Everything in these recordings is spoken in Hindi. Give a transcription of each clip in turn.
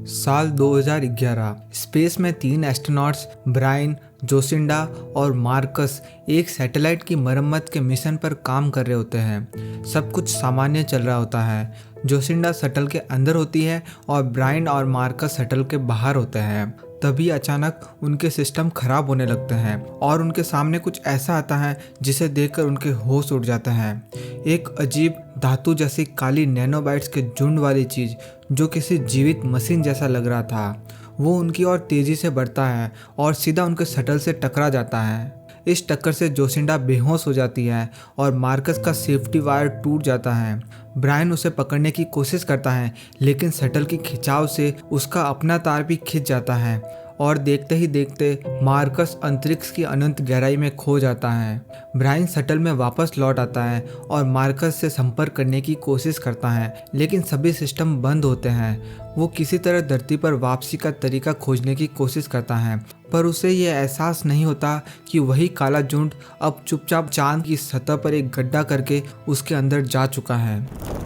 साल 2011 स्पेस में 3 एस्ट्रोनॉट्स ब्रायन, जोसिंडा और मार्कस एक सैटेलाइट की मरम्मत के मिशन पर काम कर रहे होते हैं। सब कुछ सामान्य चल रहा होता है। जोसिंडा शटल के अंदर होती है और ब्रायन और मार्कस शटल के बाहर होते हैं। तभी अचानक उनके सिस्टम खराब होने लगते हैं और उनके सामने कुछ ऐसा आता है जिसे देखकर उनके होश उड़ जाते हैं। एक अजीब धातु जैसी काली नैनोबाइट्स के झुंड वाली चीज़ जो किसी जीवित मशीन जैसा लग रहा था, वो उनकी ओर तेज़ी से बढ़ता है और सीधा उनके शटल से टकरा जाता है। इस टक्कर से जोसिंडा बेहोश हो जाती है और मार्कस का सेफ्टी वायर टूट जाता है। ब्रायन उसे पकड़ने की कोशिश करता है, लेकिन शटल की खिंचाव से उसका अपना तार भी खिंच जाता है और देखते ही देखते मार्कस अंतरिक्ष की अनंत गहराई में खो जाता है। ब्रायन शटल में वापस लौट आता है और मार्कस से संपर्क करने की कोशिश करता है, लेकिन सभी सिस्टम बंद होते हैं। वो किसी तरह धरती पर वापसी का तरीका खोजने की कोशिश करता है, पर उसे यह एहसास नहीं होता कि वही काला झुंड अब चुपचाप चांद की सतह पर एक गड्ढा करके उसके अंदर जा चुका है।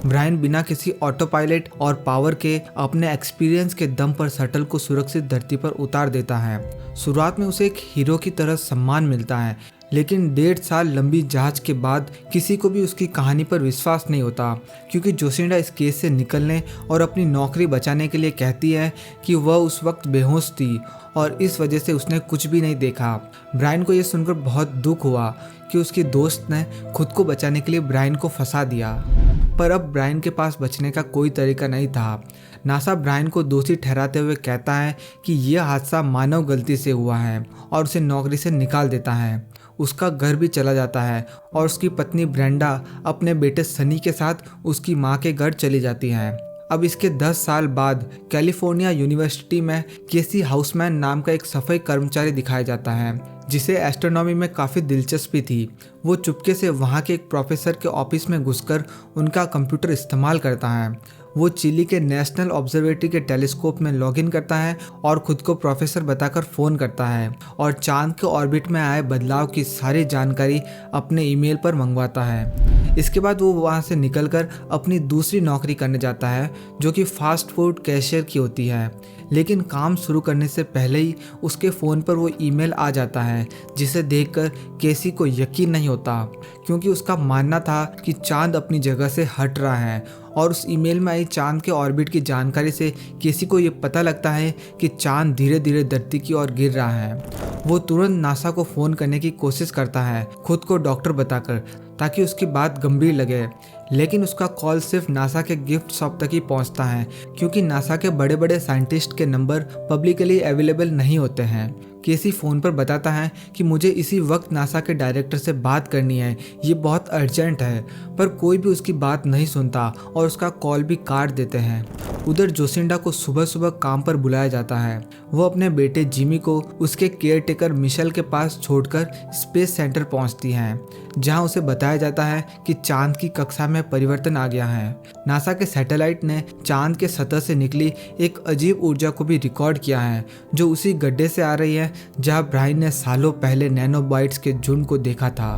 ब्रायन बिना किसी ऑटो पायलट और पावर के अपने एक्सपीरियंस के दम पर शटल को सुरक्षित धरती पर उतार देता है। शुरुआत में उसे एक हीरो की तरह सम्मान मिलता है, लेकिन 1.5 साल लंबी जांच के बाद किसी को भी उसकी कहानी पर विश्वास नहीं होता, क्योंकि जोसिंडा इस केस से निकलने और अपनी नौकरी बचाने के लिए कहती है कि वह उस वक्त बेहोश थी और इस वजह से उसने कुछ भी नहीं देखा। ब्रायन को यह सुनकर बहुत दुख हुआ कि उसके दोस्त ने खुद को बचाने के लिए ब्रायन को फंसा दिया, पर अब ब्रायन के पास बचने का कोई तरीका नहीं था। नासा ब्रायन को दोषी ठहराते हुए कहता है कि यह हादसा मानव गलती से हुआ है और उसे नौकरी से निकाल देता है। उसका घर भी चला जाता है और उसकी पत्नी ब्रेंडा अपने बेटे सनी के साथ उसकी मां के घर चली जाती है। अब इसके 10 साल बाद कैलिफोर्निया यूनिवर्सिटी में केसी हाउसमैन नाम का एक सफाई कर्मचारी दिखाया जाता है, जिसे एस्ट्रोनॉमी में काफ़ी दिलचस्पी थी। वो चुपके से वहाँ के एक प्रोफेसर के ऑफिस में घुसकर उनका कंप्यूटर इस्तेमाल करता है। वो चिली के नेशनल ऑब्जर्वेटरी के टेलीस्कोप में लॉगिन करता है और खुद को प्रोफेसर बताकर फ़ोन करता है और चांद के ऑर्बिट में आए बदलाव की सारी जानकारी अपने ईमेल पर मंगवाता है। इसके बाद वो वहाँ से निकलकर अपनी दूसरी नौकरी करने जाता है, जो कि फास्ट फूड कैशियर की होती है। लेकिन काम शुरू करने से पहले ही उसके फ़ोन पर वो ईमेल आ जाता है, जिसे देखकर केसी को यकीन नहीं होता, क्योंकि उसका मानना था कि चांद अपनी जगह से हट रहा है। और उस ईमेल में आई चांद के ऑर्बिट की जानकारी से केसी को ये पता लगता है कि चांद धीरे धीरे धरती की ओर गिर रहा है। वो तुरंत नासा को फ़ोन करने की कोशिश करता है, खुद को डॉक्टर बताकर, ताकि उसकी बात गंभीर लगे। लेकिन उसका कॉल सिर्फ नासा के गिफ्ट शॉप तक ही पहुंचता है, क्योंकि नासा के बड़े बड़े साइंटिस्ट के नंबर पब्लिकली अवेलेबल नहीं होते हैं। केसी फ़ोन पर बताता है कि मुझे इसी वक्त नासा के डायरेक्टर से बात करनी है, ये बहुत अर्जेंट है, पर कोई भी उसकी बात नहीं सुनता और उसका कॉल भी काट देते हैं। उधर जोसिंडा को सुबह सुबह काम पर बुलाया जाता है। वो अपने बेटे जिमी को उसके केयरटेकर मिशेल के पास छोड़कर स्पेस सेंटर पहुंचती हैं, जहां उसे बताया जाता है कि चांद की कक्षा में परिवर्तन आ गया है। नासा के सैटेलाइट ने चांद के सतह से निकली एक अजीब ऊर्जा को भी रिकॉर्ड किया है, जो उसी गड्ढे से आ रही है जहां ब्रायन ने सालों पहले नैनोबाइट्स के झुंड को देखा था।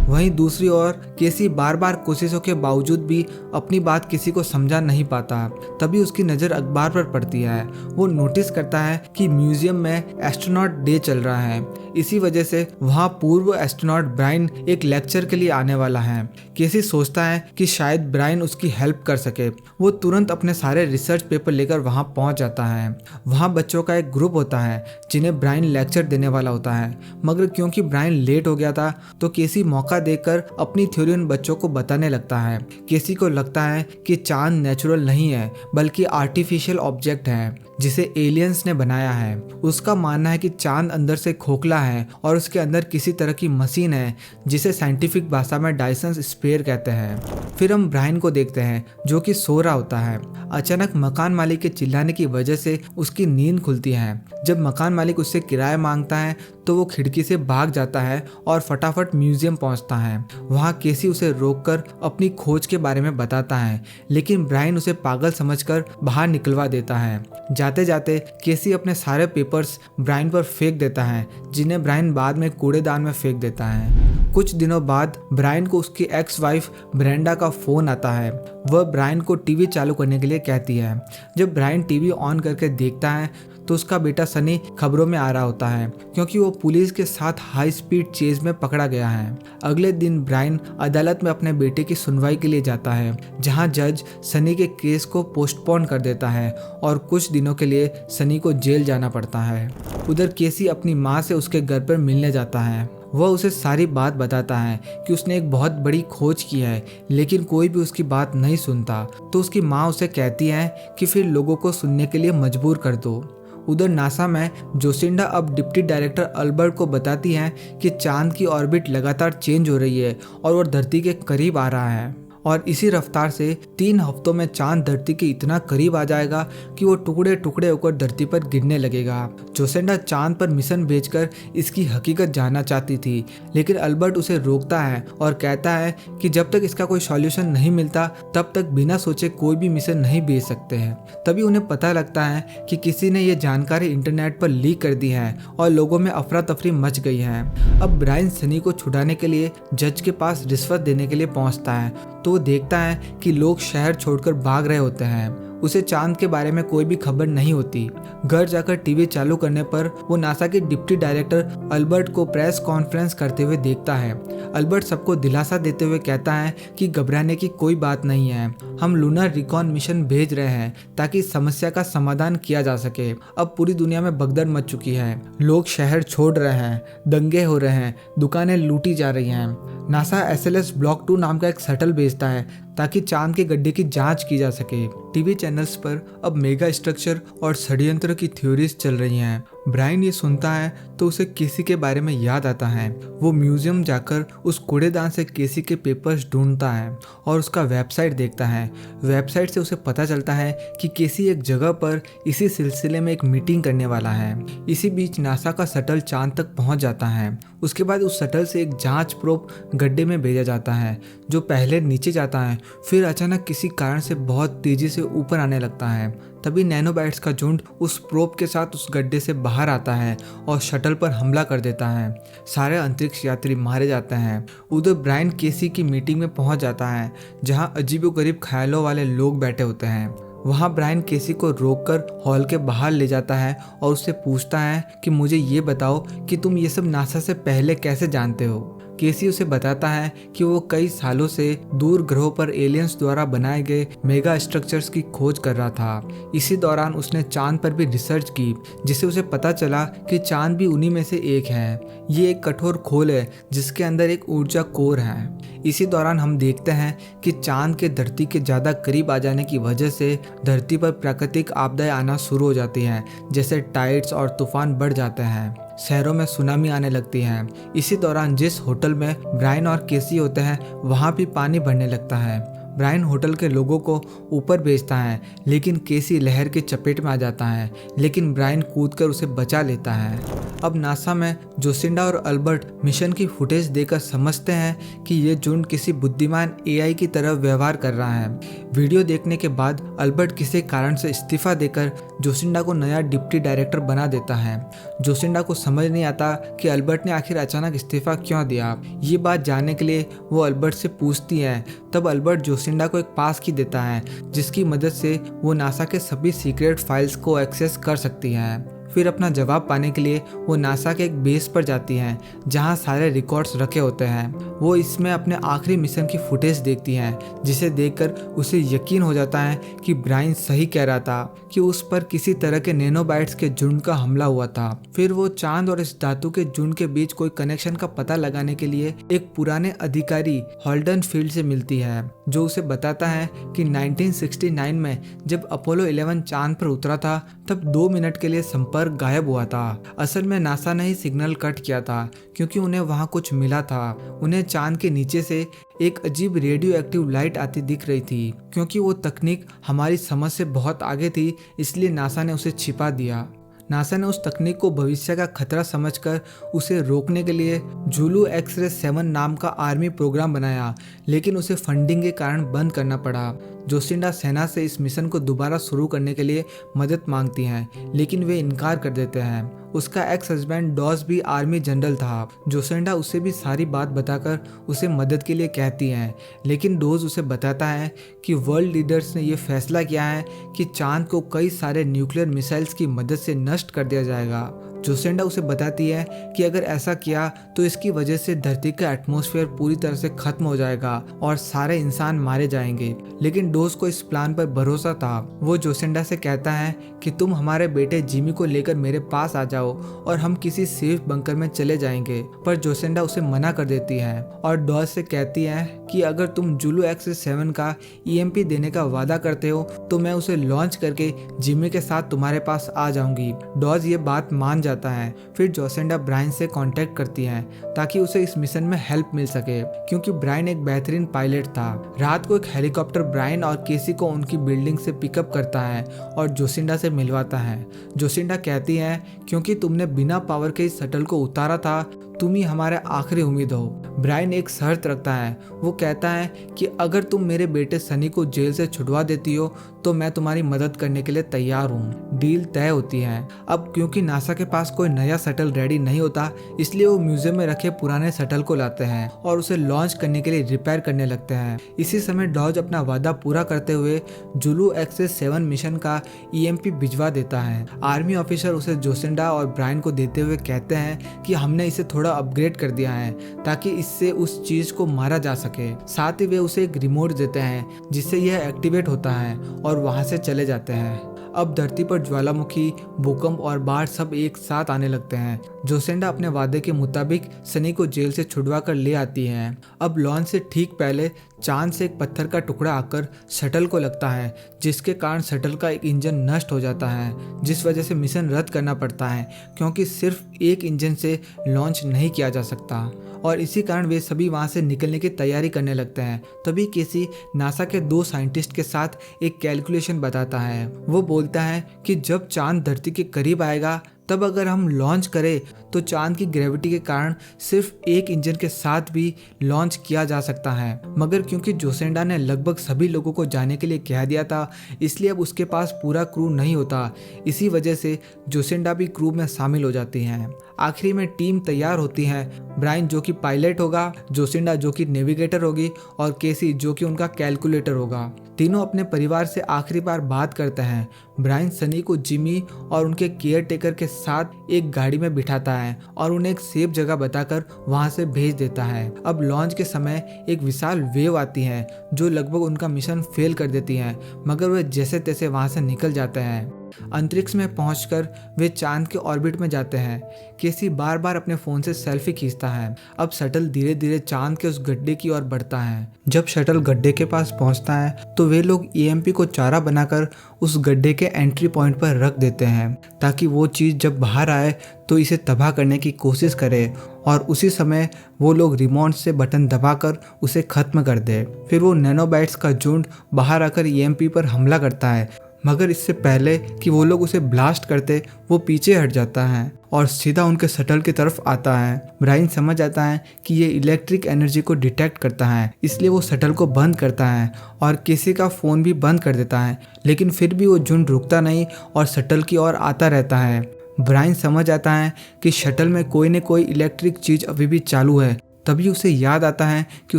वहीं दूसरी ओर केसी बार बार कोशिशों के बावजूद भी अपनी बात किसी को समझा नहीं पाता। तभी उसकी नज़र अखबार पर पड़ती है। वो नोटिस करता है कि म्यूजियम में एस्ट्रोनॉट डे चल रहा है। इसी वजह से वहाँ पूर्व एस्ट्रोनॉट ब्रायन एक लेक्चर के लिए आने वाला है। केसी सोचता है कि शायद ब्रायन उसकी हेल्प कर सके। वो तुरंत अपने सारे रिसर्च पेपर लेकर वहाँ पहुँच जाता है। वहाँ बच्चों का एक ग्रुप होता है जिन्हें ब्रायन लेक्चर देने वाला होता है, मगर क्योंकि ब्रायन लेट हो गया था तो केसी मौका देकर अपनी थ्योरी उन बच्चों को बताने लगता है। केसी को लगता है कि चांद नेचुरल नहीं है, बल्कि आर्टिफिशियल ऑब्जेक्ट है जिसे एलियंस ने बनाया है। उसका मानना है कि चांद अंदर से खोखला है और उसके अंदर किसी तरह की मशीन है, जिसे साइंटिफिक भाषा में डायसन स्पेयर कहते हैं। फिर हम ब्रायन को देखते हैं, जो कि सो रहा होता है। अचानक मकान मालिक के चिल्लाने की वजह से उसकी नींद खुलती है। जब मकान मालिक उससे किराया मांगता है तो वो खिड़की से भाग जाता है और फटाफट म्यूजियम पहुंचता है। वहाँ केसी उसे रोककर अपनी खोज के बारे में बताता है, लेकिन ब्रायन उसे पागल समझकर बाहर निकलवा देता है। जाते जाते केसी अपने सारे पेपर्स ब्रायन पर फेंक देता है, जिन्हें ब्रायन बाद में कूड़ेदान में फेंक देता है। कुछ दिनों बाद ब्रायन को उसकी एक्स वाइफ ब्रेंडा का फोन आता है। वह ब्रायन को टीवी चालू करने के लिए कहती है। जब ब्रायन टीवी ऑन करके देखता है तो उसका बेटा सनी खबरों में आ रहा होता है, क्योंकि वो पुलिस के साथ हाई स्पीड चेज में पकड़ा गया है। अगले दिन ब्रायन अदालत में अपने बेटे की सुनवाई के लिए जाता है, जहां जज सनी के केस को पोस्टपोन कर देता है और कुछ दिनों के लिए सनी को जेल जाना पड़ता है। उधर केसी अपनी माँ से उसके घर पर मिलने जाता है। वह उसे सारी बात बताता है कि उसने एक बहुत बड़ी खोज की है, लेकिन कोई भी उसकी बात नहीं सुनता। तो उसकी माँ उसे कहती है कि फिर लोगों को सुनने के लिए मजबूर कर दो। उधर नासा में जोसिंडा अब डिप्टी डायरेक्टर अल्बर्ट को बताती है कि चांद की ऑर्बिट लगातार चेंज हो रही है और वह धरती के करीब आ रहा है, और इसी रफ्तार से 3 हफ्तों में चांद धरती के इतना करीब आ जाएगा कि वो टुकड़े टुकड़े होकर धरती पर गिरने लगेगा। जोसेंडा चांद पर मिशन भेजकर इसकी हकीकत जानना चाहती थी, लेकिन अल्बर्ट उसे रोकता है और कहता है कि जब तक इसका कोई सॉल्यूशन नहीं मिलता तब तक बिना सोचे कोई भी मिशन नहीं भेज सकते हैं। तभी उन्हें पता लगता है कि किसी ने ये जानकारी इंटरनेट पर लीक कर दी है और लोगों में अफरा तफरी मच गई है। अब ब्रायन सनी को छुड़ाने के लिए जज के पास रिश्वत देने के लिए पहुंचता है, तो वो देखता है कि लोग शहर छोड़कर भाग रहे होते हैं। उसे चांद के बारे में कोई भी खबर नहीं होती। घर जाकर टीवी चालू करने पर वो नासा के डिप्टी डायरेक्टर अल्बर्ट को प्रेस कॉन्फ्रेंस करते हुए देखता है। अल्बर्ट सबको दिलासा देते हुए कहता है कि घबराने की कोई बात नहीं है, हम लूनर रिकॉन मिशन भेज रहे हैं ताकि समस्या का समाधान किया जा सके। अब पूरी दुनिया में भगदड़ मच चुकी है, लोग शहर छोड़ रहे हैं, दंगे हो रहे हैं, दुकानें लूटी जा रही हैं। नासा SLS ब्लॉक 2 नाम का एक शटल भेजता है ताकि चांद के गड्ढे की जांच की जा सके। टीवी चैनल्स पर अब मेगा स्ट्रक्चर और षड्यंत्र की थ्योरीज चल रही हैं। ब्रायन ये सुनता है तो उसे केसी के बारे में याद आता है। वो म्यूजियम जाकर उस कूड़ेदान से केसी के पेपर्स ढूंढता है और उसका वेबसाइट देखता है। वेबसाइट से उसे पता चलता है कि केसी एक जगह पर इसी सिलसिले में एक मीटिंग करने वाला है। इसी बीच नासा का शटल चांद तक पहुंच जाता है। उसके बाद उस शटल से एक जांच प्रोब गड्ढे में भेजा जाता है, जो पहले नीचे जाता है, फिर अचानक किसी कारण से बहुत तेजी से ऊपर आने लगता है। तभी नैनोबाइट्स का झुंड उस प्रोब के साथ उस गड्ढे से बाहर आता है और शटल पर हमला कर देता है। सारे अंतरिक्ष यात्री मारे जाते हैं। उधर ब्रायन केसी की मीटिंग में पहुंच जाता है, जहां अजीबोगरीब ख्यालों वाले लोग बैठे होते हैं। वहां ब्रायन केसी को रोककर हॉल के बाहर ले जाता है और उससे पूछता है कि मुझे ये बताओ कि तुम ये सब नासा से पहले कैसे जानते हो। केसी उसे बताता है कि वो कई सालों से दूर ग्रहों पर एलियंस द्वारा बनाए गए मेगा स्ट्रक्चर्स की खोज कर रहा था। इसी दौरान उसने चांद पर भी रिसर्च की, जिससे उसे पता चला कि चांद भी उन्हीं में से एक है। ये एक कठोर खोल है जिसके अंदर एक ऊर्जा कोर है। इसी दौरान हम देखते हैं कि चांद के धरती के ज़्यादा करीब आ जाने की वजह से धरती पर प्राकृतिक आपदाएं आना शुरू हो जाती हैं, जैसे टाइड्स और तूफान बढ़ जाते हैं। शहरों में सुनामी आने लगती है। इसी दौरान जिस होटल में ब्रायन और केसी होते हैं वहाँ भी पानी भरने लगता है। ब्रायन होटल के लोगों को ऊपर भेजता है, लेकिन केसी लहर की चपेट में आ जाता है, लेकिन ब्रायन कूदकर उसे बचा लेता है। अब नासा में जोसिंडा और अल्बर्ट मिशन की फुटेज देखकर समझते हैं कि ये झुंड किसी बुद्धिमान AI की तरह व्यवहार कर रहा है। वीडियो देखने के बाद अल्बर्ट किसी कारण से इस्तीफा देकर जोसिंडा को नया डिप्टी डायरेक्टर बना देता है। जोसिंडा को समझ नहीं आता कि अल्बर्ट ने आखिर अचानक इस्तीफा क्यों दिया। ये बात जानने के लिए वो अल्बर्ट से पूछती है। तब अल्बर्ट जोसिंडा को एक पास की देता है, जिसकी मदद से वो नासा के सभी सीक्रेट फाइल्स को एक्सेस कर सकती है। फिर अपना जवाब पाने के लिए वो नासा के एक बेस पर जाती हैं, जहां सारे रिकॉर्ड्स रखे होते हैं। वो इसमें अपने आखिरी मिशन की फुटेज देखती हैं, जिसे देखकर उसे यकीन हो जाता है कि ब्रायन सही कह रहा था कि उस पर किसी तरह के नैनोबाइट्स के झुंड का हमला हुआ था। फिर वो चांद और इस धातु के झुंड के बीच कोई कनेक्शन का पता लगाने के लिए एक पुराने अधिकारी हॉल्डन फील्ड से मिलती है, जो उसे बताता है कि 1969 में जब अपोलो 11 चांद पर उतरा था तब 2 मिनट के लिए संपर्क गायब हुआ था। असल में नासा ने ही सिग्नल कट किया था, क्योंकि उन्हें वहां कुछ मिला था। उन्हें चांद के नीचे से एक अजीब रेडियो एक्टिव लाइट आती दिख रही थी। क्योंकि वो तकनीक हमारी समझ से बहुत आगे थी, इसलिए नासा ने उसे छिपा दिया। नासा ने उस तकनीक को भविष्य का खतरा समझकर उसे रोकने के लिए जुलू एक्स-रे 7 नाम का आर्मी प्रोग्राम बनाया, लेकिन उसे फंडिंग के कारण बंद करना पड़ा। जोसिंडा सेना से इस मिशन को दोबारा शुरू करने के लिए मदद मांगती हैं, लेकिन वे इनकार कर देते हैं। उसका एक्स हस्बैंड डॉस भी आर्मी जनरल था। जोसिंडा उसे भी सारी बात बताकर उसे मदद के लिए कहती हैं, लेकिन डॉस उसे बताता है कि वर्ल्ड लीडर्स ने यह फैसला किया है कि चांद को कई सारे न्यूक्लियर मिसाइल्स की मदद से नष्ट कर दिया जाएगा। जोसिंडा उसे बताती है कि अगर ऐसा किया तो इसकी वजह से धरती का एटमॉस्फेयर पूरी तरह से खत्म हो जाएगा और सारे इंसान मारे जाएंगे। लेकिन डोस को इस प्लान पर भरोसा था। वो जोसिंडा से कहता है कि तुम हमारे बेटे जिमी को लेकर मेरे पास आ जाओ और हम किसी सेफ बंकर में चले जाएंगे। पर जोसिंडा उसे मना कर देती है और डॉस से कहती है कि अगर तुम जुलू एक्स-7 का EMP देने का वादा करते हो तो मैं उसे लॉन्च करके जिमी के साथ तुम्हारे पास आ जाऊंगी। डॉस ये बात मान जाता है। फिर जोसिंडा ब्रायन से कांटेक्ट करती है ताकि उसे इस मिशन में हेल्प मिल सके, क्योंकि ब्रायन एक बेहतरीन पायलट था। रात को एक हेलीकॉप्टर ब्रायन और केसी को उनकी बिल्डिंग से पिकअप करता है और जोसिंडा से मिलवाता है। जोसिंडा कहती है क्योंकि तुमने बिना पावर के इस शटल को उतारा था, तुम ही हमारे आखिरी उम्मीद हो। ब्रायन एक शर्त रखता है। वो कहता है कि अगर तुम मेरे बेटे सनी को जेल से छुड़वा देती हो तो मैं तुम्हारी मदद करने के लिए तैयार हूँ। डील तय होती है। अब क्योंकि नासा के पास कोई नया शटल रेडी नहीं होता, इसलिए वो म्यूजियम में रखे पुराने शटल को लाते हैं और उसे लॉन्च करने के लिए रिपेयर करने लगते हैं। इसी समय डॉज अपना वादा पूरा करते हुए जुलू एक्स-7 मिशन का EMP भिजवा देता है। आर्मी ऑफिसर उसे जोसिंडा और ब्रायन को देते हुए कहते हैं कि हमने इसे थोड़ा अपग्रेड कर दिया है ताकि इससे उस चीज को मारा जा सके। साथ ही वे उसे एक रिमोट देते हैं जिससे यह एक्टिवेट होता है और वहां से चले जाते हैं। अब धरती पर ज्वालामुखी, भूकंप और बाढ़ सब एक साथ आने लगते हैं। जोसिंडा अपने वादे के मुताबिक सनी को जेल से छुड़वा कर ले आती है। अब लॉन्च से ठीक पहले चांद से एक पत्थर का टुकड़ा आकर शटल को लगता है, जिसके कारण शटल का एक इंजन नष्ट हो जाता है, जिस वजह से मिशन रद्द करना पड़ता है क्योंकि सिर्फ एक इंजन से लॉन्च नहीं किया जा सकता। और इसी कारण वे सभी वहां से निकलने की तैयारी करने लगते हैं। तभी केसी नासा के 2 साइंटिस्ट के साथ एक कैलकुलेशन बताता है। वो बोलता है कि जब चांद धरती के करीब आएगा तब अगर हम लॉन्च करें तो चांद की ग्रेविटी के कारण सिर्फ एक इंजन के साथ भी लॉन्च किया जा सकता है। मगर क्योंकि जोसिंडा ने लगभग सभी लोगों को जाने के लिए कह दिया था, इसलिए अब उसके पास पूरा क्रू नहीं होता। इसी वजह से जोसिंडा भी क्रू में शामिल हो जाती हैं। आखिरी में टीम तैयार होती है। ब्रायन जो कि पायलट होगा, जोसिंडा जो कि नेविगेटर होगी और केसी जो कि उनका कैलकुलेटर होगा। तीनों अपने परिवार से आखिरी बार बात करते हैं। ब्रायन सनी को जिमी और उनके केयर टेकर के साथ एक गाड़ी में बिठाता है और उन्हें एक सेफ जगह बताकर वहां से भेज देता है। अब लॉन्च के समय एक विशाल वेव आती है जो लगभग उनका मिशन फेल कर देती है, मगर वे जैसे तैसे वहां से निकल जाते हैं। अंतरिक्ष में पहुंचकर वे चांद के ऑर्बिट में जाते हैं। केसी बार बार अपने फोन से सेल्फी खींचता है। अब शटल धीरे धीरे चांद के उस गड्ढे की ओर बढ़ता है। जब शटल गड्ढे के पास पहुंचता है तो वे लोग EMP को चारा बनाकर उस गड्ढे के एंट्री पॉइंट पर रख देते हैं ताकि वो चीज़ जब बाहर आए तो इसे तबाह करने की कोशिश करे, और उसी समय वो लोग रिमोट से बटन दबाकर उसे खत्म कर दे। फिर वो नैनोबाइट्स का झुंड बाहर आकर EMP पर हमला करता है, मगर इससे पहले कि वो लोग उसे ब्लास्ट करते वो पीछे हट जाता है और सीधा उनके शटल की तरफ आता है। ब्रायन समझ जाता है कि ये इलेक्ट्रिक एनर्जी को डिटेक्ट करता है, इसलिए वो शटल को बंद करता है और किसी का फ़ोन भी बंद कर देता है। लेकिन फिर भी वो झुंड रुकता नहीं और शटल की ओर आता रहता है। ब्रायन समझ आता है कि शटल में कोई न कोई इलेक्ट्रिक चीज़ अभी भी चालू है। तभी उसे याद आता है कि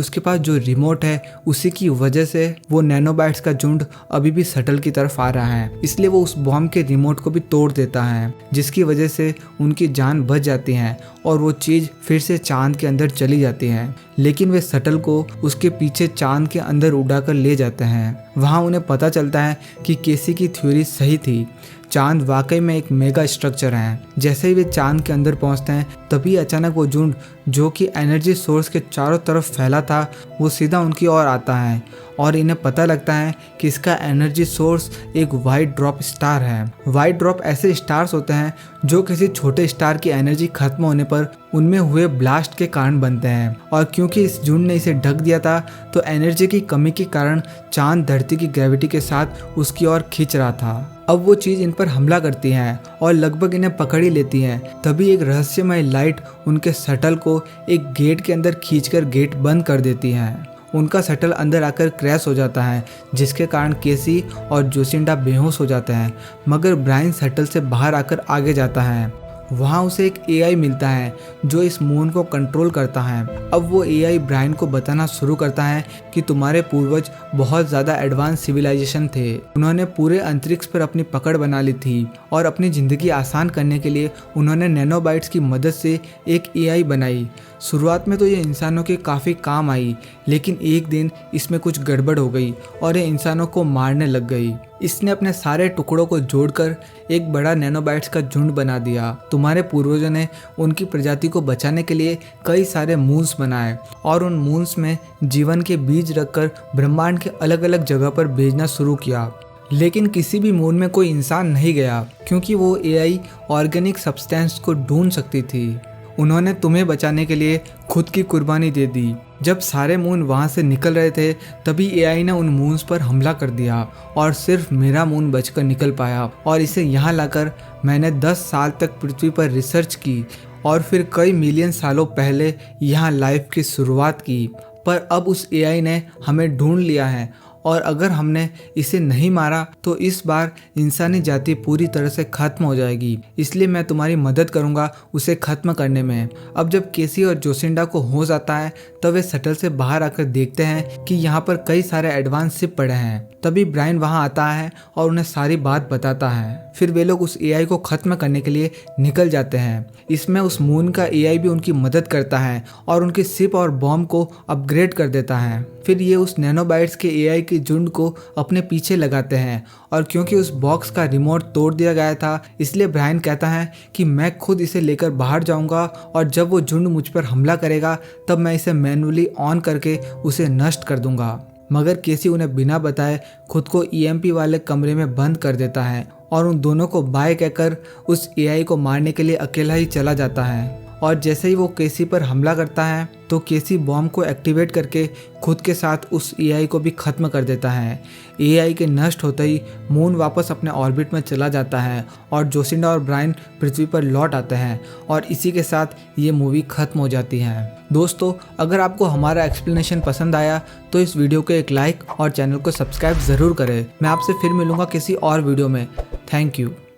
उसके पास जो रिमोट है उसी की वजह से वो नैनोबाइट्स का झुंड अभी भी शटल की तरफ आ रहा है। इसलिए वो उस बॉम्ब के रिमोट को भी तोड़ देता है, जिसकी वजह से उनकी जान बच जाती है और वो चीज़ फिर से चांद के अंदर चली जाती है। लेकिन वे शटल को उसके पीछे चांद के अंदर उड़ाकर ले जाते हैं। वहाँ उन्हें पता चलता है कि केसी की थ्योरी सही थी, चांद वाकई में एक मेगा स्ट्रक्चर है। जैसे ही वे चांद के अंदर पहुंचते हैं तभी अचानक वो झुंड जो कि एनर्जी सोर्स के चारों तरफ फैला था वो सीधा उनकी ओर आता है और इन्हें पता लगता है कि इसका एनर्जी सोर्स एक वाइट ड्रॉप स्टार है। वाइट ड्रॉप ऐसे स्टार्स होते हैं जो किसी छोटे स्टार की एनर्जी खत्म होने पर उनमें हुए ब्लास्ट के कारण बनते हैं, और क्योंकि इस झुंड ने इसे ढक दिया था तो एनर्जी की कमी के कारण चांद धरती की ग्रेविटी के साथ उसकी ओर खींच रहा था। अब वो चीज़ इन पर हमला करती है और लगभग इन्हें पकड़ ही लेती है। तभी एक रहस्यमय लाइट उनके शटल को एक गेट के अंदर खींचकर गेट बंद कर देती है उनका शटल अंदर आकर क्रैश हो जाता है, जिसके कारण केसी और जोसिंडा बेहोश हो जाते हैं। मगर ब्रायन शटल से बाहर आकर आगे जाता है। वहाँ उसे एक एआई मिलता है जो इस मून को कंट्रोल करता है। अब वो एआई ब्रायन को बताना शुरू करता है कि तुम्हारे पूर्वज बहुत ज़्यादा एडवांस सिविलाइजेशन थे। उन्होंने पूरे अंतरिक्ष पर अपनी पकड़ बना ली थी और अपनी ज़िंदगी आसान करने के लिए उन्होंने नैनोबाइट्स की मदद से एक एआई बनाई। शुरुआत में तो ये इंसानों के काफ़ी काम आई, लेकिन एक दिन इसमें कुछ गड़बड़ हो गई और ये इंसानों को मारने लग गई। इसने अपने सारे टुकड़ों को जोड़कर एक बड़ा नैनोबाइट्स का झुंड बना दिया। तुम्हारे पूर्वजों ने उनकी प्रजाति को बचाने के लिए कई सारे मून्स बनाए और उन मून्स में जीवन के बीज रखकर ब्रह्मांड के अलग अलग जगह पर भेजना शुरू किया। लेकिन किसी भी मून में कोई इंसान नहीं गया, क्योंकि वो एआई ऑर्गेनिक सब्सटेंस को ढूंढ सकती थी। उन्होंने तुम्हें बचाने के लिए खुद की कुर्बानी दे दी। जब सारे मून वहाँ से निकल रहे थे, तभी एआई ने उन मून्स पर हमला कर दिया और सिर्फ मेरा मून बचकर निकल पाया। और इसे यहाँ लाकर मैंने 10 साल तक पृथ्वी पर रिसर्च की और फिर कई मिलियन सालों पहले यहाँ लाइफ की शुरुआत की। पर अब उस एआई ने हमें ढूंढ लिया है और अगर हमने इसे नहीं मारा तो इस बार इंसानी जाति पूरी तरह से खत्म हो जाएगी। इसलिए मैं तुम्हारी मदद करूंगा उसे खत्म करने में। अब जब केसी और जोसिंडा को होश आता है तब वे शटल से बाहर आकर देखते हैं कि यहाँ पर कई सारे एडवांस शिप पड़े हैं। तभी ब्रायन वहाँ आता है और उन्हें सारी बात बताता है। फिर वे लोग उस एआई को खत्म करने के लिए निकल जाते हैं। इसमें उस मून का एआई भी उनकी मदद करता है और उनकी शिप और बॉम्ब को अपग्रेड कर देता है। फिर ये उस नैनोबाइट्स के एआई के झुंड को अपने पीछे लगाते हैं और क्योंकि उस बॉक्स का रिमोट तोड़ दिया गया था, इसलिए ब्रायन कहता है कि मैं खुद इसे लेकर बाहर जाऊंगा और जब वो झुंड मुझ पर हमला करेगा तब मैं इसे मैन्युअली ऑन करके उसे नष्ट कर दूंगा। मगर केसी उन्हें बिना बताए खुद को ईएमपी वाले कमरे में बंद कर देता है और उन दोनों को बाय कहकर उस एआई को मारने के लिए अकेला ही चला जाता है। और जैसे ही वो केसी पर हमला करता है तो केसी बॉम्ब को एक्टिवेट करके खुद के साथ उस एआई को भी खत्म कर देता है। एआई के नष्ट होते ही मून वापस अपने ऑर्बिट में चला जाता है और जोसिंडा और ब्रायन पृथ्वी पर लौट आते हैं और इसी के साथ ये मूवी खत्म हो जाती है। दोस्तों, अगर आपको हमारा एक्सप्लेनेशन पसंद आया तो इस वीडियो को एक लाइक और चैनल को सब्सक्राइब ज़रूर करें। मैं आपसे फिर मिलूँगा किसी और वीडियो में। Thank you.